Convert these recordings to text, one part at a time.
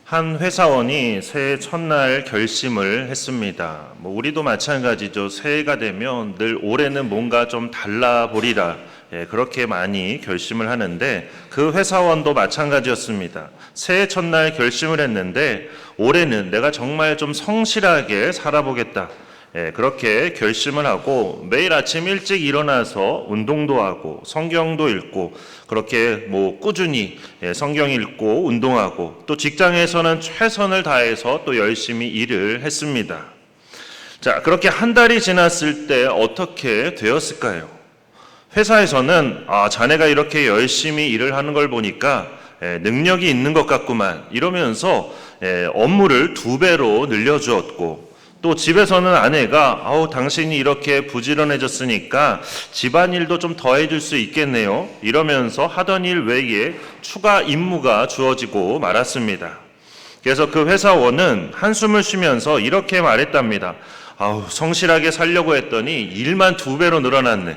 한 회사원이 새해 첫날 결심을 했습니다. 우리도 마찬가지죠. 새해가 되면 늘 올해는 뭔가 좀 달라 보리라. 그렇게 많이 결심을 하는데 그 회사원도 마찬가지였습니다. 새해 첫날 결심을 했는데 올해는 내가 정말 좀 성실하게 살아보겠다. 그렇게 결심을 하고 매일 아침 일찍 일어나서 운동도 하고 성경도 읽고 그렇게 꾸준히 성경 읽고 운동하고 또 직장에서는 최선을 다해서 또 열심히 일을 했습니다. 자, 그렇게 한 달이 지났을 때 어떻게 되었을까요? 회사에서는 자네가 이렇게 열심히 일을 하는 걸 보니까 능력이 있는 것 같구만 이러면서 업무를 2배로 늘려주었고 또 집에서는 아내가 당신이 이렇게 부지런해졌으니까 집안일도 좀 더 해줄 수 있겠네요 이러면서 하던 일 외에 추가 임무가 주어지고 말았습니다. 그래서 그 회사원은 한숨을 쉬면서 이렇게 말했답니다. 성실하게 살려고 했더니 일만 2배로 늘어났네.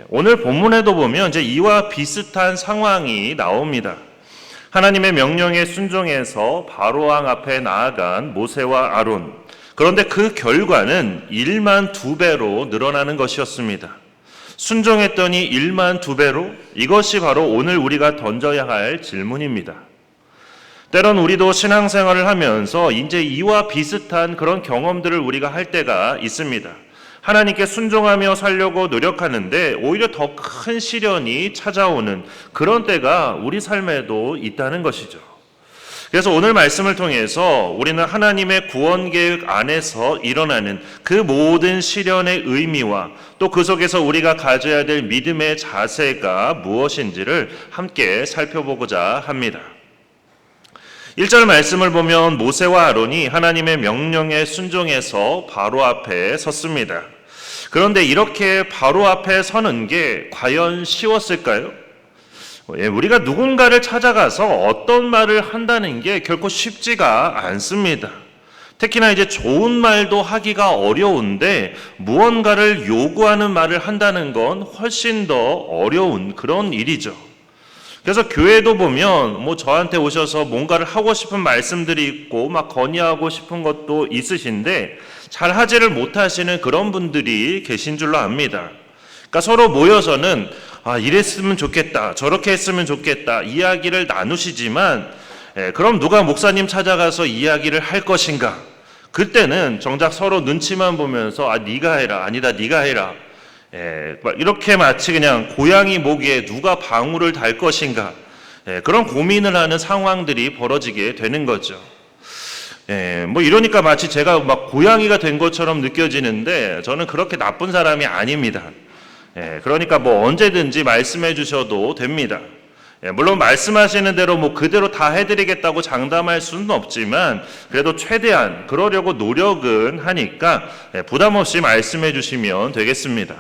오늘 본문에도 보면 이제 이와 비슷한 상황이 나옵니다. 하나님의 명령에 순종해서 바로왕 앞에 나아간 모세와 아론. 그런데 그 결과는 1만 2배로 늘어나는 것이었습니다. 순종했더니 1만 2배로? 이것이 바로 오늘 우리가 던져야 할 질문입니다. 때론 우리도 신앙생활을 하면서 이제 이와 비슷한 그런 경험들을 우리가 할 때가 있습니다. 하나님께 순종하며 살려고 노력하는데 오히려 더 큰 시련이 찾아오는 그런 때가 우리 삶에도 있다는 것이죠. 그래서 오늘 말씀을 통해서 우리는 하나님의 구원 계획 안에서 일어나는 그 모든 시련의 의미와 또 그 속에서 우리가 가져야 될 믿음의 자세가 무엇인지를 함께 살펴보고자 합니다. 1절 말씀을 보면 모세와 아론이 하나님의 명령에 순종해서 바로 앞에 섰습니다. 그런데 이렇게 바로 앞에 서는 게 과연 쉬웠을까요? 우리가 누군가를 찾아가서 어떤 말을 한다는 게 결코 쉽지가 않습니다. 특히나 이제 좋은 말도 하기가 어려운데 무언가를 요구하는 말을 한다는 건 훨씬 더 어려운 그런 일이죠. 그래서 교회도 보면 저한테 오셔서 뭔가를 하고 싶은 말씀들이 있고 막 건의하고 싶은 것도 있으신데 잘 하지를 못하시는 그런 분들이 계신 줄로 압니다. 그러니까 서로 모여서는 이랬으면 좋겠다, 저렇게 했으면 좋겠다 이야기를 나누시지만 그럼 누가 목사님 찾아가서 이야기를 할 것인가? 그때는 정작 서로 눈치만 보면서 네가 해라, 아니다 네가 해라 이렇게 마치 그냥 고양이 목에 누가 방울을 달 것인가 그런 고민을 하는 상황들이 벌어지게 되는 거죠. 이러니까 마치 제가 막 고양이가 된 것처럼 느껴지는데 저는 그렇게 나쁜 사람이 아닙니다. 그러니까 언제든지 말씀해 주셔도 됩니다. 물론 말씀하시는 대로 그대로 다 해드리겠다고 장담할 수는 없지만 그래도 최대한 그러려고 노력은 하니까 부담 없이 말씀해 주시면 되겠습니다.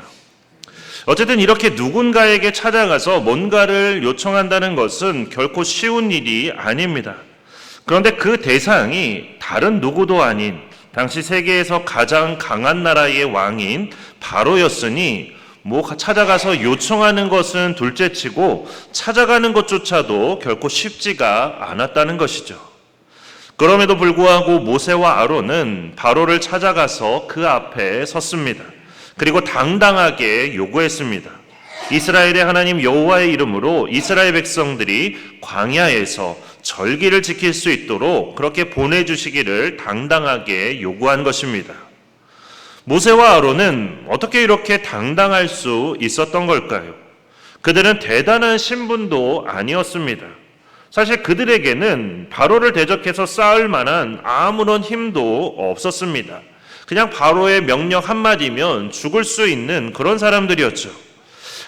어쨌든 이렇게 누군가에게 찾아가서 뭔가를 요청한다는 것은 결코 쉬운 일이 아닙니다. 그런데 그 대상이 다른 누구도 아닌 당시 세계에서 가장 강한 나라의 왕인 바로였으니 찾아가서 요청하는 것은 둘째치고 찾아가는 것조차도 결코 쉽지가 않았다는 것이죠. 그럼에도 불구하고 모세와 아론은 바로를 찾아가서 그 앞에 섰습니다. 그리고 당당하게 요구했습니다. 이스라엘의 하나님 여호와의 이름으로 이스라엘 백성들이 광야에서 절기를 지킬 수 있도록 그렇게 보내주시기를 당당하게 요구한 것입니다. 모세와 아론은 어떻게 이렇게 당당할 수 있었던 걸까요? 그들은 대단한 신분도 아니었습니다. 사실 그들에게는 바로를 대적해서 싸울 만한 아무런 힘도 없었습니다. 그냥 바로의 명령 한마디면 죽을 수 있는 그런 사람들이었죠.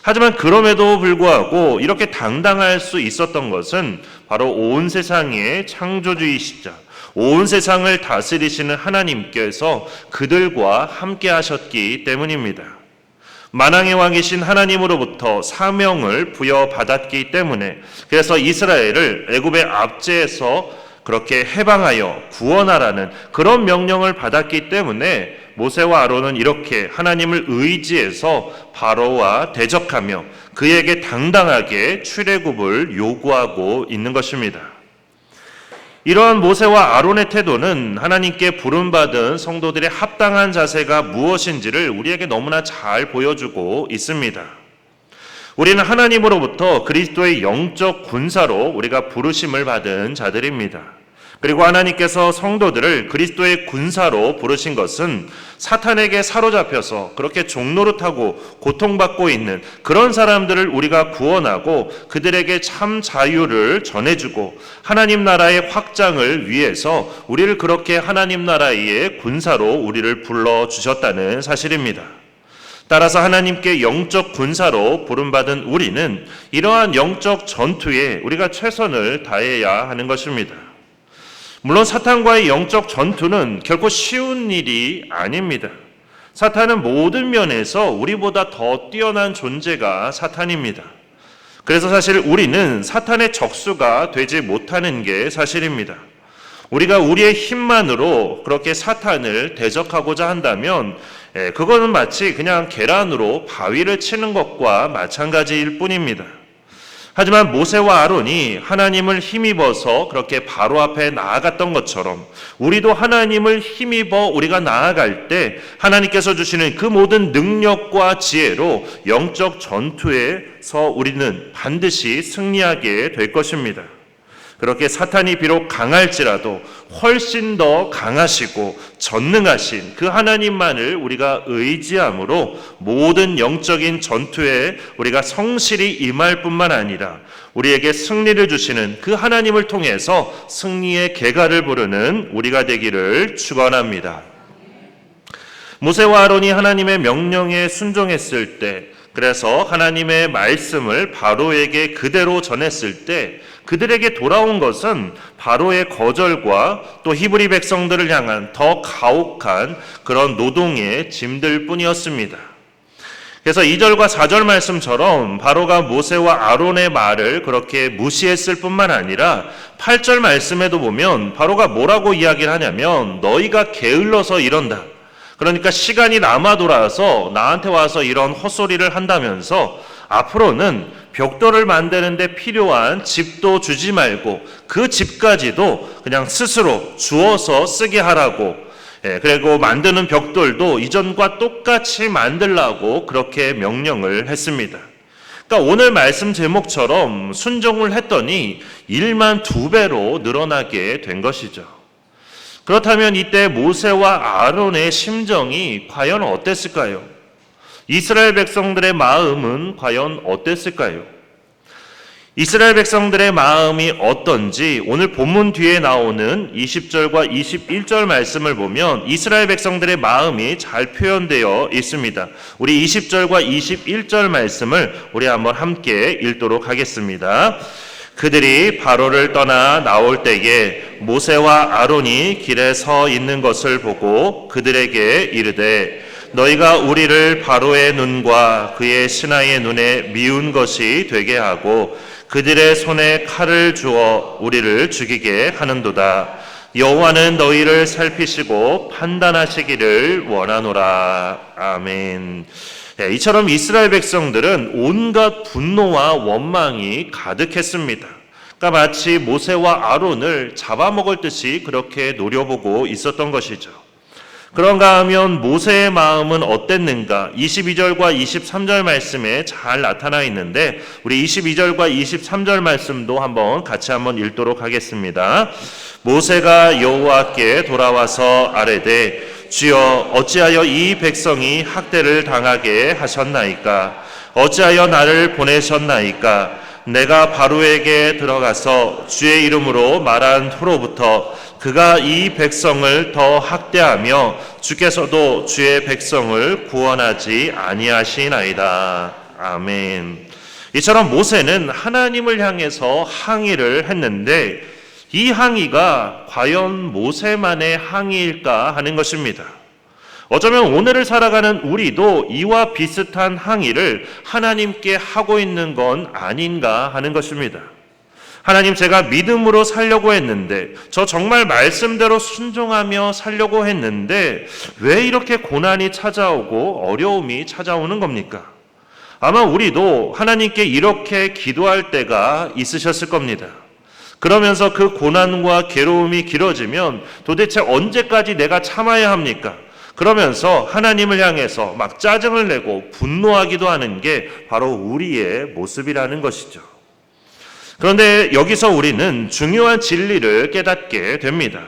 하지만 그럼에도 불구하고 이렇게 당당할 수 있었던 것은 바로 온 세상의 창조주이시자 온 세상을 다스리시는 하나님께서 그들과 함께 하셨기 때문입니다. 만왕의 왕이신 하나님으로부터 사명을 부여받았기 때문에 그래서 이스라엘을 애굽의 압제에서 그렇게 해방하여 구원하라는 그런 명령을 받았기 때문에 모세와 아론은 이렇게 하나님을 의지해서 바로와 대적하며 그에게 당당하게 출애굽을 요구하고 있는 것입니다. 이러한 모세와 아론의 태도는 하나님께 부름받은 성도들의 합당한 자세가 무엇인지를 우리에게 너무나 잘 보여주고 있습니다. 우리는 하나님으로부터 그리스도의 영적 군사로 우리가 부르심을 받은 자들입니다. 그리고 하나님께서 성도들을 그리스도의 군사로 부르신 것은 사탄에게 사로잡혀서 그렇게 종노릇하고 고통받고 있는 그런 사람들을 우리가 구원하고 그들에게 참 자유를 전해주고 하나님 나라의 확장을 위해서 우리를 그렇게 하나님 나라의 군사로 우리를 불러주셨다는 사실입니다. 따라서 하나님께 영적 군사로 부름받은 우리는 이러한 영적 전투에 우리가 최선을 다해야 하는 것입니다. 물론 사탄과의 영적 전투는 결코 쉬운 일이 아닙니다. 사탄은 모든 면에서 우리보다 더 뛰어난 존재가 사탄입니다. 그래서 사실 우리는 사탄의 적수가 되지 못하는 게 사실입니다. 우리가 우리의 힘만으로 그렇게 사탄을 대적하고자 한다면 그거는 마치 그냥 계란으로 바위를 치는 것과 마찬가지일 뿐입니다. 하지만 모세와 아론이 하나님을 힘입어서 그렇게 바로 앞에 나아갔던 것처럼 우리도 하나님을 힘입어 우리가 나아갈 때 하나님께서 주시는 그 모든 능력과 지혜로 영적 전투에서 우리는 반드시 승리하게 될 것입니다. 그렇게 사탄이 비록 강할지라도 훨씬 더 강하시고 전능하신 그 하나님만을 우리가 의지함으로 모든 영적인 전투에 우리가 성실히 임할 뿐만 아니라 우리에게 승리를 주시는 그 하나님을 통해서 승리의 계가를 부르는 우리가 되기를 축원합니다. 모세와 아론이 하나님의 명령에 순종했을 때, 그래서 하나님의 말씀을 바로에게 그대로 전했을 때 그들에게 돌아온 것은 바로의 거절과 또 히브리 백성들을 향한 더 가혹한 그런 노동의 짐들 뿐이었습니다. 그래서 2절과 4절 말씀처럼 바로가 모세와 아론의 말을 그렇게 무시했을 뿐만 아니라 8절 말씀에도 보면 바로가 뭐라고 이야기를 하냐면 너희가 게을러서 이런다. 그러니까 시간이 남아 돌아서 나한테 와서 이런 헛소리를 한다면서 앞으로는 벽돌을 만드는데 필요한 집도 주지 말고 그 집까지도 그냥 스스로 주어서 쓰게 하라고, 그리고 만드는 벽돌도 이전과 똑같이 만들라고 그렇게 명령을 했습니다. 그러니까 오늘 말씀 제목처럼 순종을 했더니 일만 2배로 늘어나게 된 것이죠. 그렇다면 이때 모세와 아론의 심정이 과연 어땠을까요? 이스라엘 백성들의 마음은 과연 어땠을까요? 이스라엘 백성들의 마음이 어떤지 오늘 본문 뒤에 나오는 20절과 21절 말씀을 보면 이스라엘 백성들의 마음이 잘 표현되어 있습니다. 우리 20절과 21절 말씀을 우리 한번 함께 읽도록 하겠습니다. 그들이 바로를 떠나 나올 때에 모세와 아론이 길에 서 있는 것을 보고 그들에게 이르되 너희가 우리를 바로의 눈과 그의 신하의 눈에 미운 것이 되게 하고 그들의 손에 칼을 주어 우리를 죽이게 하는도다. 여호와는 너희를 살피시고 판단하시기를 원하노라. 아멘. 이처럼 이스라엘 백성들은 온갖 분노와 원망이 가득했습니다. 그러니까 마치 모세와 아론을 잡아먹을 듯이 그렇게 노려보고 있었던 것이죠. 그런가 하면 모세의 마음은 어땠는가? 22절과 23절 말씀에 잘 나타나 있는데 우리 22절과 23절 말씀도 같이 한번 읽도록 하겠습니다. 모세가 여호와께 돌아와서 아뢰되 주여 어찌하여 이 백성이 학대를 당하게 하셨나이까? 어찌하여 나를 보내셨나이까? 내가 바로에게 들어가서 주의 이름으로 말한 후로부터 그가 이 백성을 더 학대하며 주께서도 주의 백성을 구원하지 아니하시나이다. 아멘. 이처럼 모세는 하나님을 향해서 항의를 했는데 이 항의가 과연 모세만의 항의일까 하는 것입니다. 어쩌면 오늘을 살아가는 우리도 이와 비슷한 항의를 하나님께 하고 있는 건 아닌가 하는 것입니다. 하나님, 제가 믿음으로 살려고 했는데, 저 정말 말씀대로 순종하며 살려고 했는데 왜 이렇게 고난이 찾아오고 어려움이 찾아오는 겁니까? 아마 우리도 하나님께 이렇게 기도할 때가 있으셨을 겁니다. 그러면서 그 고난과 괴로움이 길어지면 도대체 언제까지 내가 참아야 합니까? 그러면서 하나님을 향해서 막 짜증을 내고 분노하기도 하는 게 바로 우리의 모습이라는 것이죠. 그런데 여기서 우리는 중요한 진리를 깨닫게 됩니다.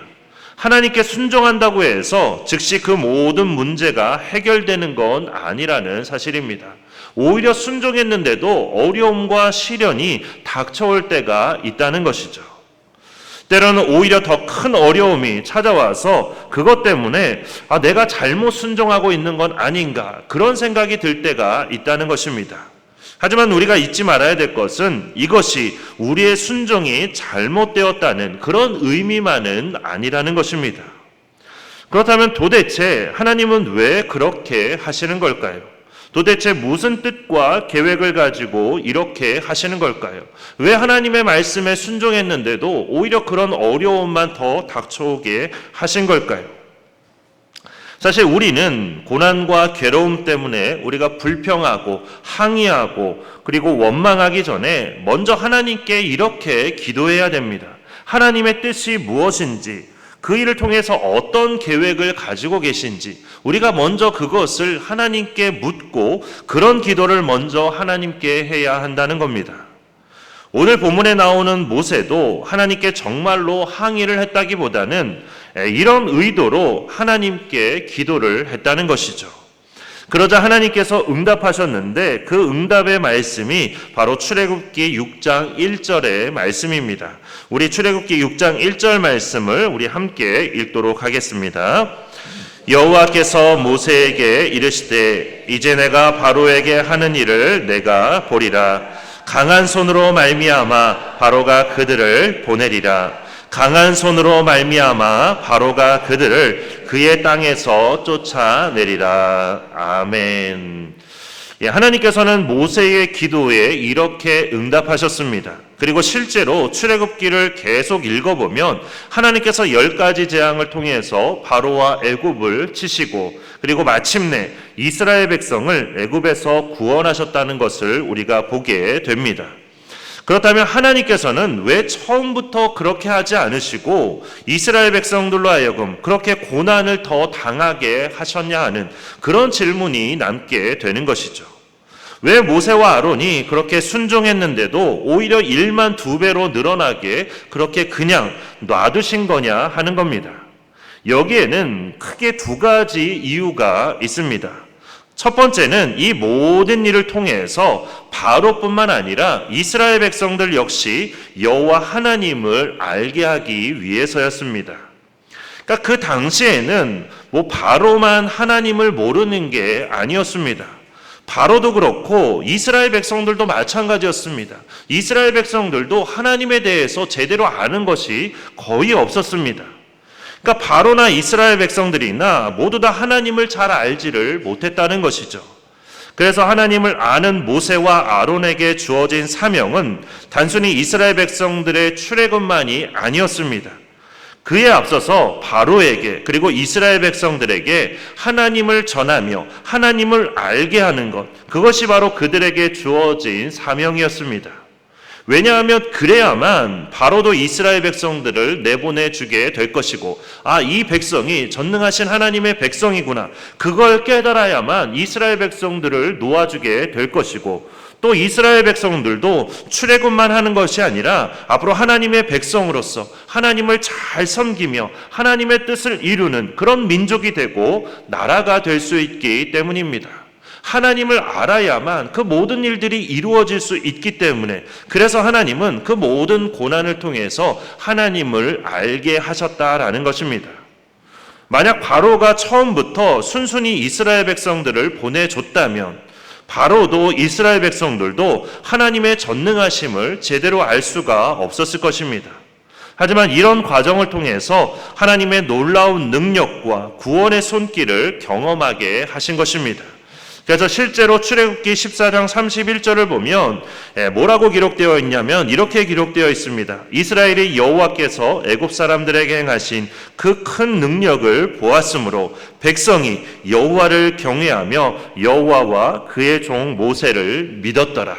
하나님께 순종한다고 해서 즉시 그 모든 문제가 해결되는 건 아니라는 사실입니다. 오히려 순종했는데도 어려움과 시련이 닥쳐올 때가 있다는 것이죠. 때로는 오히려 더 큰 어려움이 찾아와서 그것 때문에 내가 잘못 순종하고 있는 건 아닌가 그런 생각이 들 때가 있다는 것입니다. 하지만 우리가 잊지 말아야 될 것은 이것이 우리의 순종이 잘못되었다는 그런 의미만은 아니라는 것입니다. 그렇다면 도대체 하나님은 왜 그렇게 하시는 걸까요? 도대체 무슨 뜻과 계획을 가지고 이렇게 하시는 걸까요? 왜 하나님의 말씀에 순종했는데도 오히려 그런 어려움만 더 닥쳐오게 하신 걸까요? 사실 우리는 고난과 괴로움 때문에 우리가 불평하고 항의하고 그리고 원망하기 전에 먼저 하나님께 이렇게 기도해야 됩니다. 하나님의 뜻이 무엇인지, 그 일을 통해서 어떤 계획을 가지고 계신지 우리가 먼저 그것을 하나님께 묻고 그런 기도를 먼저 하나님께 해야 한다는 겁니다. 오늘 본문에 나오는 모세도 하나님께 정말로 항의를 했다기보다는 이런 의도로 하나님께 기도를 했다는 것이죠. 그러자 하나님께서 응답하셨는데 그 응답의 말씀이 바로 출애굽기 6장 1절의 말씀입니다. 우리 출애굽기 6장 1절 말씀을 우리 함께 읽도록 하겠습니다. 여호와께서 모세에게 이르시되 이제 내가 바로에게 하는 일을 내가 보리라. 강한 손으로 말미암아 바로가 그들을 보내리라. 강한 손으로 말미암아 바로가 그들을 그의 땅에서 쫓아내리라. 아멘. 하나님께서는 모세의 기도에 이렇게 응답하셨습니다. 그리고 실제로 출애굽기를 계속 읽어보면 하나님께서 10가지 재앙을 통해서 바로와 애굽을 치시고 그리고 마침내 이스라엘 백성을 애굽에서 구원하셨다는 것을 우리가 보게 됩니다. 그렇다면 하나님께서는 왜 처음부터 그렇게 하지 않으시고 이스라엘 백성들로 하여금 그렇게 고난을 더 당하게 하셨냐 하는 그런 질문이 남게 되는 것이죠. 왜 모세와 아론이 그렇게 순종했는데도 오히려 일만 2배로 늘어나게 그렇게 그냥 놔두신 거냐 하는 겁니다. 여기에는 크게 2가지 이유가 있습니다. 첫 번째는 이 모든 일을 통해서 바로뿐만 아니라 이스라엘 백성들 역시 여호와 하나님을 알게 하기 위해서였습니다. 그러니까 그 당시에는 바로만 하나님을 모르는 게 아니었습니다. 바로도 그렇고 이스라엘 백성들도 마찬가지였습니다. 이스라엘 백성들도 하나님에 대해서 제대로 아는 것이 거의 없었습니다. 그러니까 바로나 이스라엘 백성들이나 모두 다 하나님을 잘 알지를 못했다는 것이죠. 그래서 하나님을 아는 모세와 아론에게 주어진 사명은 단순히 이스라엘 백성들의 출애굽만이 아니었습니다. 그에 앞서서 바로에게 그리고 이스라엘 백성들에게 하나님을 전하며 하나님을 알게 하는 것, 그것이 바로 그들에게 주어진 사명이었습니다. 왜냐하면 그래야만 바로도 이스라엘 백성들을 내보내주게 될 것이고 이 백성이 전능하신 하나님의 백성이구나, 그걸 깨달아야만 이스라엘 백성들을 놓아주게 될 것이고 또 이스라엘 백성들도 출애굽만 하는 것이 아니라 앞으로 하나님의 백성으로서 하나님을 잘 섬기며 하나님의 뜻을 이루는 그런 민족이 되고 나라가 될 수 있기 때문입니다. 하나님을 알아야만 그 모든 일들이 이루어질 수 있기 때문에, 그래서 하나님은 그 모든 고난을 통해서 하나님을 알게 하셨다라는 것입니다. 만약 바로가 처음부터 순순히 이스라엘 백성들을 보내줬다면 바로도 이스라엘 백성들도 하나님의 전능하심을 제대로 알 수가 없었을 것입니다. 하지만 이런 과정을 통해서 하나님의 놀라운 능력과 구원의 손길을 경험하게 하신 것입니다. 그래서 실제로 출애굽기 14장 31절을 보면 뭐라고 기록되어 있냐면 이렇게 기록되어 있습니다. 이스라엘이 여호와께서 애굽 사람들에게 행하신 그 큰 능력을 보았으므로 백성이 여호와를 경외하며 여호와와 그의 종 모세를 믿었더라.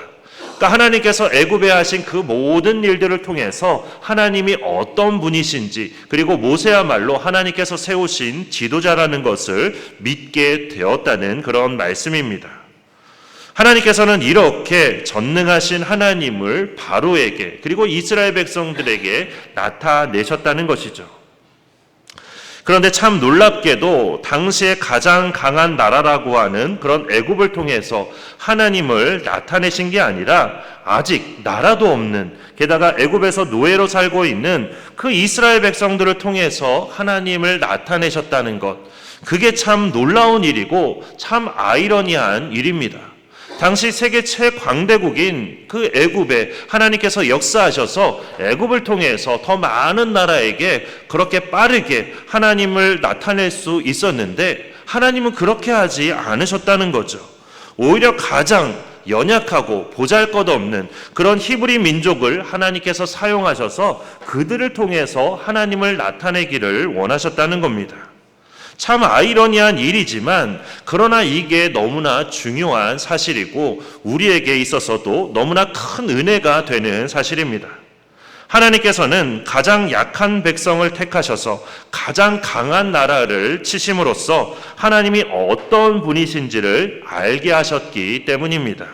그러니까 하나님께서 애굽에 하신 그 모든 일들을 통해서 하나님이 어떤 분이신지, 그리고 모세야말로 하나님께서 세우신 지도자라는 것을 믿게 되었다는 그런 말씀입니다. 하나님께서는 이렇게 전능하신 하나님을 바로에게, 그리고 이스라엘 백성들에게 나타내셨다는 것이죠. 그런데 참 놀랍게도 당시에 가장 강한 나라라고 하는 그런 애굽을 통해서 하나님을 나타내신 게 아니라 아직 나라도 없는, 게다가 애굽에서 노예로 살고 있는 그 이스라엘 백성들을 통해서 하나님을 나타내셨다는 것, 그게 참 놀라운 일이고 참 아이러니한 일입니다. 당시 세계 최광대국인 그 애굽에 하나님께서 역사하셔서 애굽을 통해서 더 많은 나라에게 그렇게 빠르게 하나님을 나타낼 수 있었는데 하나님은 그렇게 하지 않으셨다는 거죠. 오히려 가장 연약하고 보잘것없는 그런 히브리 민족을 하나님께서 사용하셔서 그들을 통해서 하나님을 나타내기를 원하셨다는 겁니다. 참 아이러니한 일이지만 그러나 이게 너무나 중요한 사실이고 우리에게 있어서도 너무나 큰 은혜가 되는 사실입니다. 하나님께서는 가장 약한 백성을 택하셔서 가장 강한 나라를 치심으로써 하나님이 어떤 분이신지를 알게 하셨기 때문입니다.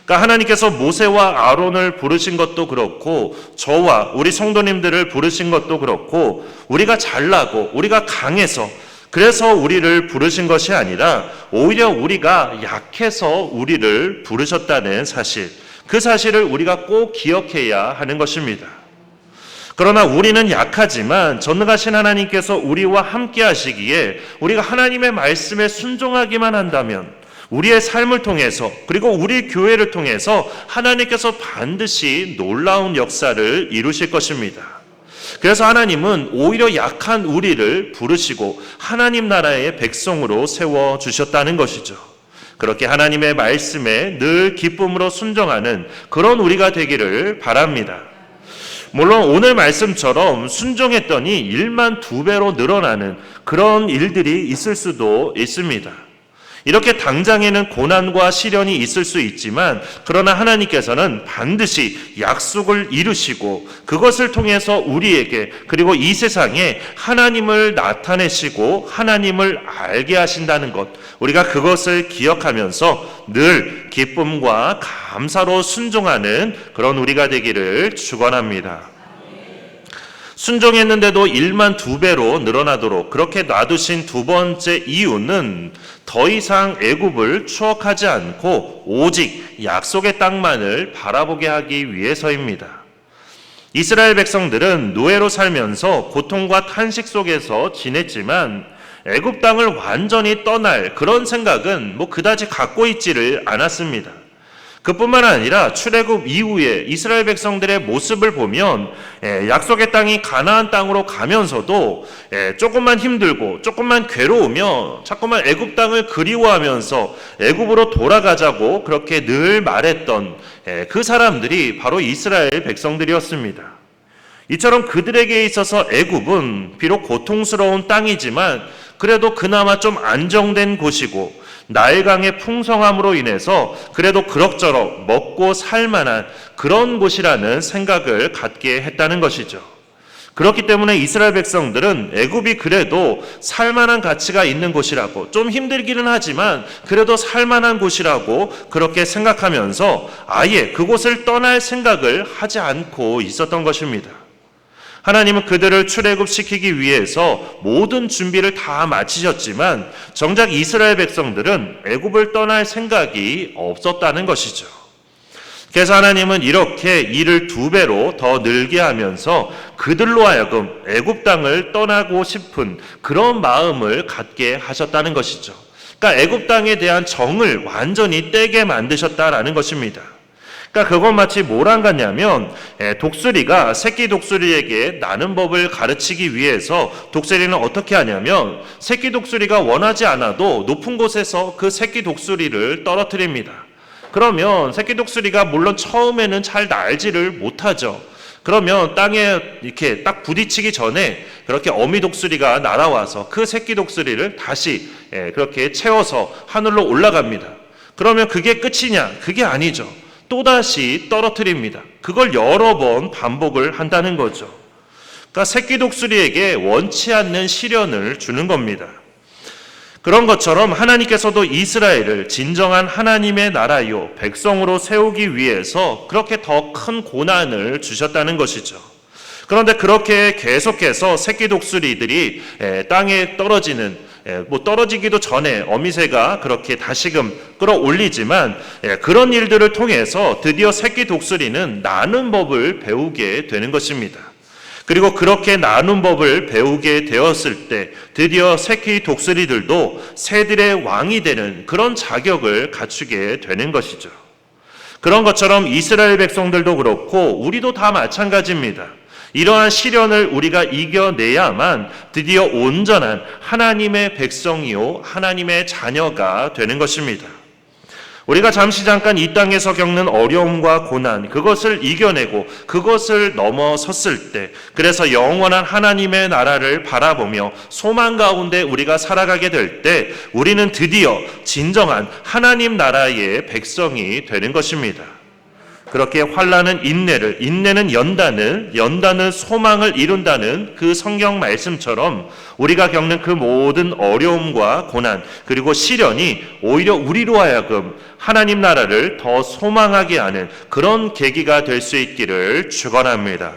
그러니까 하나님께서 모세와 아론을 부르신 것도 그렇고 저와 우리 성도님들을 부르신 것도 그렇고 우리가 잘나고 우리가 강해서 그래서 우리를 부르신 것이 아니라 오히려 우리가 약해서 우리를 부르셨다는 사실, 그 사실을 우리가 꼭 기억해야 하는 것입니다. 그러나 우리는 약하지만 전능하신 하나님께서 우리와 함께 하시기에 우리가 하나님의 말씀에 순종하기만 한다면 우리의 삶을 통해서 그리고 우리 교회를 통해서 하나님께서 반드시 놀라운 역사를 이루실 것입니다. 그래서 하나님은 오히려 약한 우리를 부르시고 하나님 나라의 백성으로 세워주셨다는 것이죠. 그렇게 하나님의 말씀에 늘 기쁨으로 순종하는 그런 우리가 되기를 바랍니다. 물론 오늘 말씀처럼 순종했더니 1만 2배로 늘어나는 그런 일들이 있을 수도 있습니다. 이렇게 당장에는 고난과 시련이 있을 수 있지만 그러나 하나님께서는 반드시 약속을 이루시고 그것을 통해서 우리에게 그리고 이 세상에 하나님을 나타내시고 하나님을 알게 하신다는 것, 우리가 그것을 기억하면서 늘 기쁨과 감사로 순종하는 그런 우리가 되기를 축원합니다. 순종했는데도 1만 2배로 늘어나도록 그렇게 놔두신 두 번째 이유는 더 이상 애굽을 추억하지 않고 오직 약속의 땅만을 바라보게 하기 위해서입니다. 이스라엘 백성들은 노예로 살면서 고통과 탄식 속에서 지냈지만 애굽 땅을 완전히 떠날 그런 생각은 그다지 갖고 있지를 않았습니다. 그뿐만 아니라 출애굽 이후에 이스라엘 백성들의 모습을 보면 약속의 땅이 가나안 땅으로 가면서도 조금만 힘들고 조금만 괴로우며 자꾸만 애굽 땅을 그리워하면서 애굽으로 돌아가자고 그렇게 늘 말했던 그 사람들이 바로 이스라엘 백성들이었습니다. 이처럼 그들에게 있어서 애굽은 비록 고통스러운 땅이지만 그래도 그나마 좀 안정된 곳이고 나일강의 풍성함으로 인해서 그래도 그럭저럭 먹고 살만한 그런 곳이라는 생각을 갖게 했다는 것이죠. 그렇기 때문에 이스라엘 백성들은 애굽이 그래도 살만한 가치가 있는 곳이라고, 좀 힘들기는 하지만 그래도 살만한 곳이라고 그렇게 생각하면서 아예 그곳을 떠날 생각을 하지 않고 있었던 것입니다. 하나님은 그들을 출애굽시키기 위해서 모든 준비를 다 마치셨지만 정작 이스라엘 백성들은 애굽을 떠날 생각이 없었다는 것이죠. 그래서 하나님은 이렇게 일을 2배로 더 늘게 하면서 그들로 하여금 애굽 땅을 떠나고 싶은 그런 마음을 갖게 하셨다는 것이죠. 그러니까 애굽 땅에 대한 정을 완전히 떼게 만드셨다라는 것입니다. 그러니까 그건 마치 뭐랑 같냐면 독수리가 새끼 독수리에게 나는 법을 가르치기 위해서 독수리는 어떻게 하냐면 새끼 독수리가 원하지 않아도 높은 곳에서 그 새끼 독수리를 떨어뜨립니다. 그러면 새끼 독수리가 물론 처음에는 잘 날지를 못하죠. 그러면 땅에 이렇게 딱 부딪히기 전에 그렇게 어미 독수리가 날아와서 그 새끼 독수리를 다시 그렇게 채워서 하늘로 올라갑니다. 그러면 그게 끝이냐? 그게 아니죠. 또다시 떨어뜨립니다. 그걸 여러 번 반복을 한다는 거죠. 그러니까 새끼 독수리에게 원치 않는 시련을 주는 겁니다. 그런 것처럼 하나님께서도 이스라엘을 진정한 하나님의 나라요 백성으로 세우기 위해서 그렇게 더 큰 고난을 주셨다는 것이죠. 그런데 그렇게 계속해서 새끼 독수리들이 땅에 떨어지는 떨어지기도 전에 어미새가 그렇게 다시금 끌어올리지만 그런 일들을 통해서 드디어 새끼 독수리는 나눈 법을 배우게 되는 것입니다. 그리고 그렇게 나눈 법을 배우게 되었을 때 드디어 새끼 독수리들도 새들의 왕이 되는 그런 자격을 갖추게 되는 것이죠. 그런 것처럼 이스라엘 백성들도 그렇고 우리도 다 마찬가지입니다. 이러한 시련을 우리가 이겨내야만 드디어 온전한 하나님의 백성이요 하나님의 자녀가 되는 것입니다. 우리가 잠깐 이 땅에서 겪는 어려움과 고난, 그것을 이겨내고 그것을 넘어섰을 때, 그래서 영원한 하나님의 나라를 바라보며 소망 가운데 우리가 살아가게 될 때 우리는 드디어 진정한 하나님 나라의 백성이 되는 것입니다. 그렇게 환난은 인내를, 인내는 연단은 소망을 이룬다는 그 성경 말씀처럼 우리가 겪는 그 모든 어려움과 고난 그리고 시련이 오히려 우리로 하여금 하나님 나라를 더 소망하게 하는 그런 계기가 될 수 있기를 축원합니다.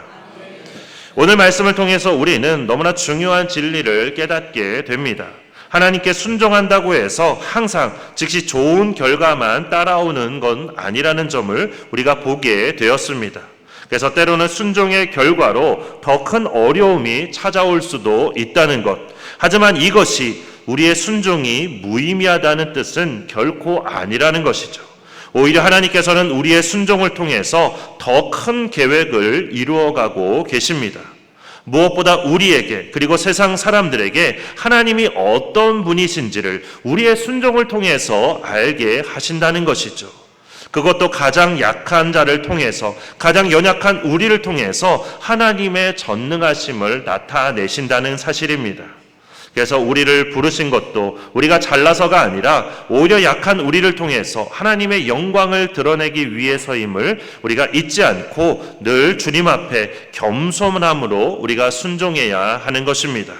오늘 말씀을 통해서 우리는 너무나 중요한 진리를 깨닫게 됩니다. 하나님께 순종한다고 해서 항상 즉시 좋은 결과만 따라오는 건 아니라는 점을 우리가 보게 되었습니다. 그래서 때로는 순종의 결과로 더 큰 어려움이 찾아올 수도 있다는 것. 하지만 이것이 우리의 순종이 무의미하다는 뜻은 결코 아니라는 것이죠. 오히려 하나님께서는 우리의 순종을 통해서 더 큰 계획을 이루어가고 계십니다. 무엇보다 우리에게 그리고 세상 사람들에게 하나님이 어떤 분이신지를 우리의 순종을 통해서 알게 하신다는 것이죠. 그것도 가장 약한 자를 통해서, 가장 연약한 우리를 통해서 하나님의 전능하심을 나타내신다는 사실입니다. 그래서 우리를 부르신 것도 우리가 잘나서가 아니라 오히려 약한 우리를 통해서 하나님의 영광을 드러내기 위해서임을 우리가 잊지 않고 늘 주님 앞에 겸손함으로 우리가 순종해야 하는 것입니다.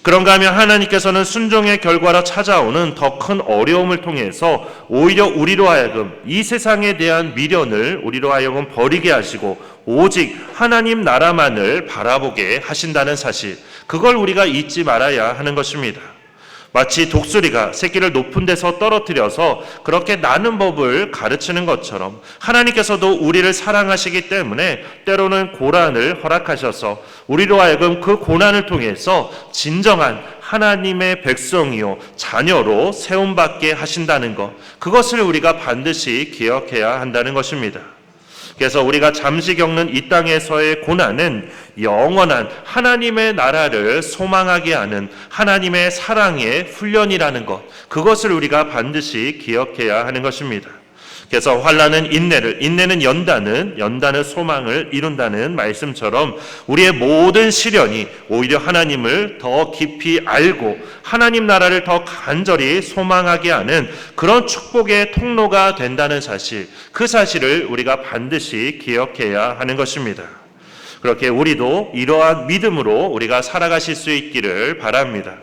그런가 하면 하나님께서는 순종의 결과로 찾아오는 더 큰 어려움을 통해서 오히려 우리로 하여금 이 세상에 대한 미련을 우리로 하여금 버리게 하시고 오직 하나님 나라만을 바라보게 하신다는 사실, 그걸 우리가 잊지 말아야 하는 것입니다. 마치 독수리가 새끼를 높은 데서 떨어뜨려서 그렇게 나는 법을 가르치는 것처럼 하나님께서도 우리를 사랑하시기 때문에 때로는 고난을 허락하셔서 우리로 하여금 그 고난을 통해서 진정한 하나님의 백성이요 자녀로 세움받게 하신다는 것, 그것을 우리가 반드시 기억해야 한다는 것입니다. 그래서 우리가 잠시 겪는 이 땅에서의 고난은 영원한 하나님의 나라를 소망하게 하는 하나님의 사랑의 훈련이라는 것, 그것을 우리가 반드시 기억해야 하는 것입니다. 그래서 환난은 인내를, 인내는 연단은 소망을 이룬다는 말씀처럼 우리의 모든 시련이 오히려 하나님을 더 깊이 알고 하나님 나라를 더 간절히 소망하게 하는 그런 축복의 통로가 된다는 사실, 그 사실을 우리가 반드시 기억해야 하는 것입니다. 그렇게 우리도 이러한 믿음으로 우리가 살아가실 수 있기를 바랍니다.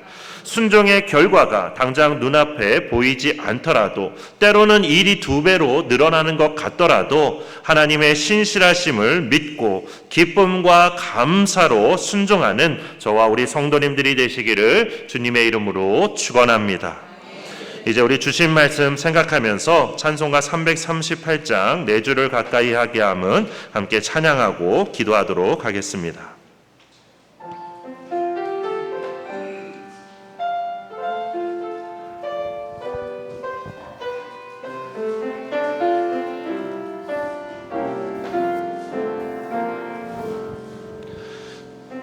순종의 결과가 당장 눈앞에 보이지 않더라도, 때로는 일이 2배로 늘어나는 것 같더라도 하나님의 신실하심을 믿고 기쁨과 감사로 순종하는 저와 우리 성도님들이 되시기를 주님의 이름으로 축원합니다. 이제 우리 주신 말씀 생각하면서 찬송가 338장 4주를 가까이 하게 함은 함께 찬양하고 기도하도록 하겠습니다.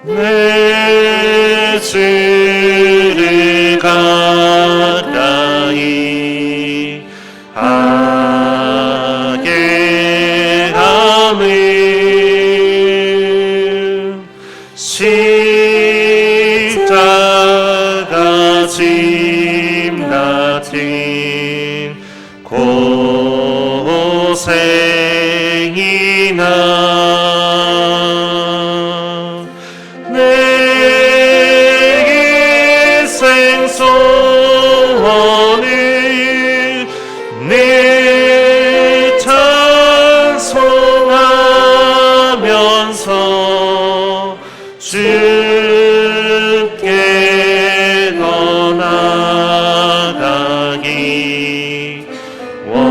내 죄를 가라이 하게 함을 십자가 짐 같은 곳에 내 인생 소원을 늘 찬송하면서 주께 더 나아가기 원합니다.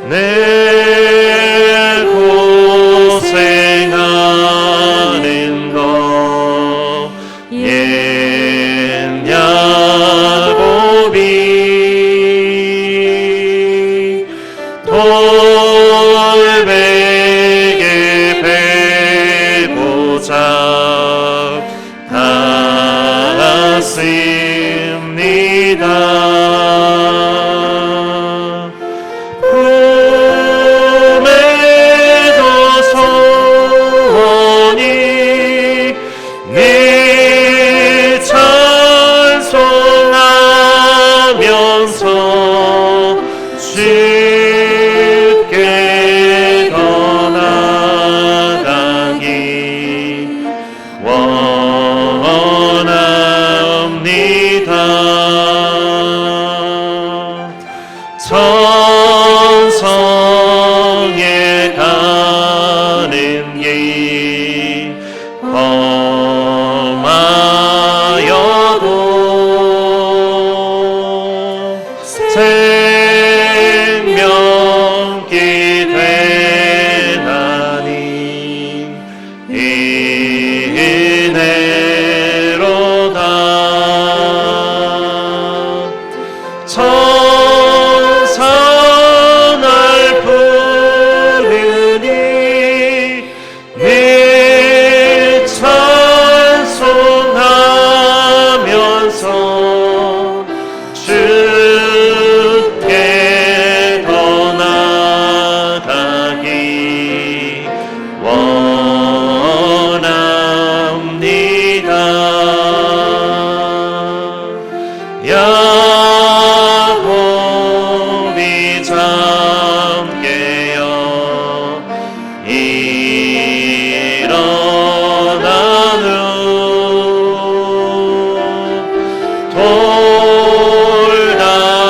내 고생하는 것 옛 야곱이 돌베개 베고자 갔습니다. 꿈에도 소원이 늘 찬송하면서 주께 더 나아가기 원합니다. 천성에 가는 길 험하여도 생명길 되나니 은혜로다. 천사 날 부르니 늘 찬송하면서 주께 더 나아가기 원합니다. 야곱이 잠 깨어 일어난 후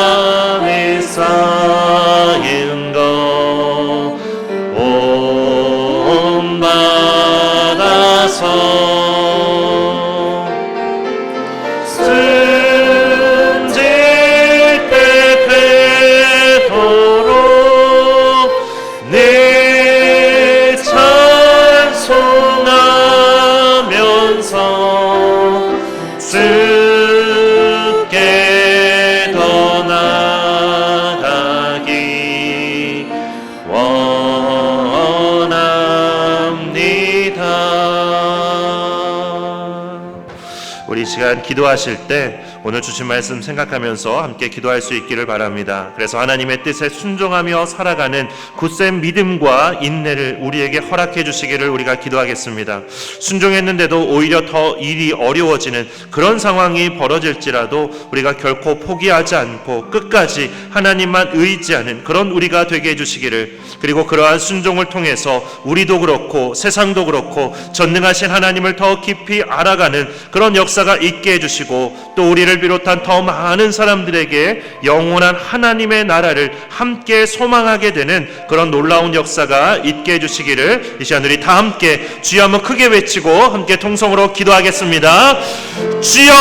돌담에 쌓인 것 본받아서 숨질 때 되도록 늘 찬송하면서 주께 더 나아가기 원합니다. 우리 이 시간 기도하실 때 오늘 주신 말씀 생각하면서 함께 기도할 수 있기를 바랍니다. 그래서 하나님의 뜻에 순종하며 살아가는 굳센 믿음과 인내를 우리에게 허락해 주시기를 우리가 기도하겠습니다. 순종했는데도 오히려 더 일이 어려워지는 그런 상황이 벌어질지라도 우리가 결코 포기하지 않고 끝까지 하나님만 의지하는 그런 우리가 되게 해주시기를, 그리고 그러한 순종을 통해서 우리도 그렇고 세상도 그렇고 전능하신 하나님을 더 깊이 알아가는 그런 역사가 있게 해주시고, 또 우리를 비롯한 더 많은 사람들에게 영원한 하나님의 나라를 함께 소망하게 되는 그런 놀라운 역사가 있게 해주시기를 이 시간 우리 다 함께 주여 한번 크게 외치고 함께 통성으로 기도하겠습니다. 주여!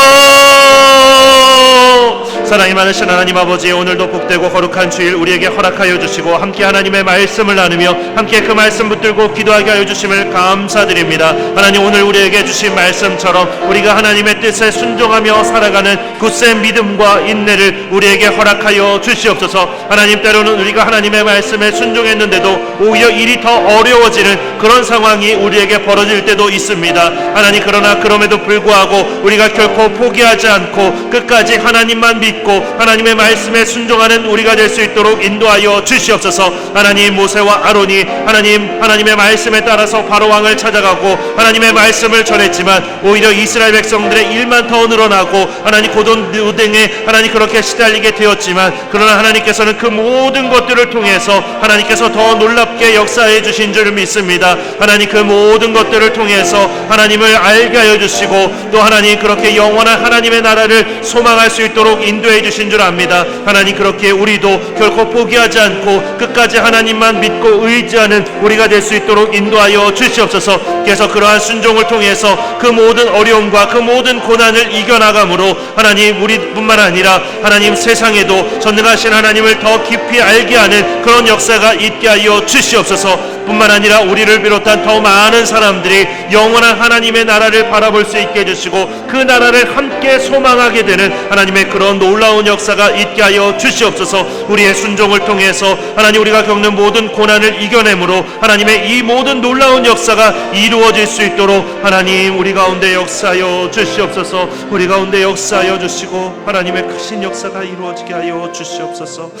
사랑이 많으신 하나님 아버지, 오늘도 복되고 거룩한 주일 우리에게 허락하여 주시고 함께 하나님의 말씀을 나누며 함께 그 말씀 붙들고 기도하게 하여 주심을 감사드립니다. 하나님, 오늘 우리에게 주신 말씀처럼 우리가 하나님의 뜻에 순종하며 살아가는 굳센 믿음과 인내를 우리에게 허락하여 주시옵소서. 하나님, 때로는 우리가 하나님의 말씀에 순종했는데도 오히려 일이 더 어려워지는 그런 상황이 우리에게 벌어질 때도 있습니다. 하나님, 그러나 그럼에도 불구하고 우리가 결코 포기하지 않고 끝까지 하나님만 믿고 믿고 하나님의 말씀에 순종하는 우리가 될 수 있도록 인도하여 주시옵소서. 하나님, 모세와 아론이 하나님의 말씀에 따라서 바로 왕을 찾아가고 하나님의 말씀을 전했지만 오히려 이스라엘 백성들의 일만 더 늘어나고 하나님 고돈 노동에 하나님 그렇게 시달리게 되었지만, 그러나 하나님께서는 그 모든 것들을 통해서 하나님께서 더 놀랍게 역사해 주신 줄 믿습니다. 하나님, 그 모든 것들을 통해서 하나님을 알게 하여 주시고 또 하나님 그렇게 영원한 하나님의 나라를 소망할 수 있도록 인도해 주신 줄 압니다. 하나님, 그렇게 우리도 결코 포기하지 않고 끝까지 하나님만 믿고 의지하는 우리가 될 수 있도록 인도하여 주시옵소서. 그래서 그러한 순종을 통해서 그 모든 어려움과 그 모든 고난을 이겨나감으로 하나님, 우리뿐만 아니라 하나님 세상에도 전능하신 하나님을 더 깊이 알게 하는 그런 역사가 있게 하여 주시옵소서. 뿐만 아니라 우리를 비롯한 더 많은 사람들이 영원한 하나님의 나라를 바라볼 수 있게 해주시고 그 나라를 함께 소망하게 되는 하나님의 그런 놀라운 역사가 있게 하여 주시옵소서. 우리의 순종을 통해서 하나님, 우리가 겪는 모든 고난을 이겨내므로 하나님의 이 모든 놀라운 역사가 이루어질 수 있도록 하나님, 우리 가운데 역사하여 주시옵소서. 우리 가운데 역사하여 주시고 하나님의 크신 역사가 이루어지게 하여 주시옵소서.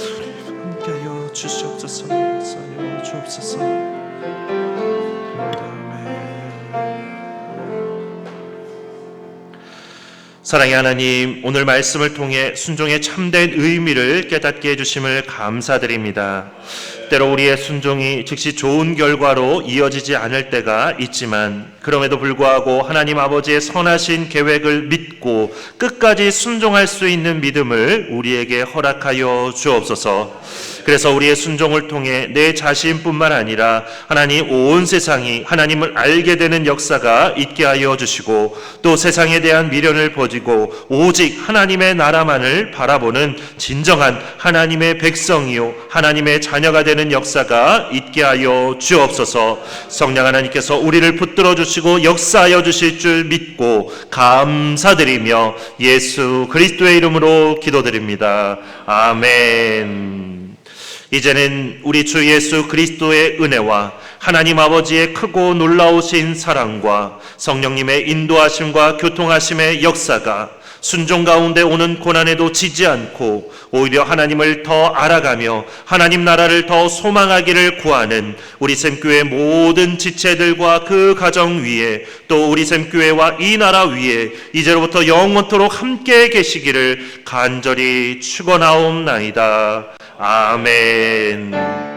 함께 하여 주시옵소서. 역사하여 주옵소서. 사랑의 하나님, 오늘 말씀을 통해 순종의 참된 의미를 깨닫게 해주심을 감사드립니다. 때로 우리의 순종이 즉시 좋은 결과로 이어지지 않을 때가 있지만, 그럼에도 불구하고 하나님 아버지의 선하신 계획을 믿고 끝까지 순종할 수 있는 믿음을 우리에게 허락하여 주옵소서. 그래서 우리의 순종을 통해 내 자신뿐만 아니라 하나님 온 세상이 하나님을 알게 되는 역사가 있게 하여 주시고 또 세상에 대한 미련을 버리고 오직 하나님의 나라만을 바라보는 진정한 하나님의 백성이요 하나님의 자녀가 되는 역사가 있게 하여 주옵소서. 성령 하나님께서 우리를 붙들어 주시고 역사하여 주실 줄 믿고 감사드리며 예수 그리스도의 이름으로 기도드립니다. 아멘. 이제는 우리 주 예수 그리스도의 은혜와 하나님 아버지의 크고 놀라우신 사랑과 성령님의 인도하심과 교통하심의 역사가 순종 가운데 오는 고난에도 지지 않고 오히려 하나님을 더 알아가며 하나님 나라를 더 소망하기를 구하는 우리 샘교회 모든 지체들과 그 가정 위에 또 우리 샘교회와 이 나라 위에 이제로부터 영원토록 함께 계시기를 간절히 축원하옵나이다. 아멘.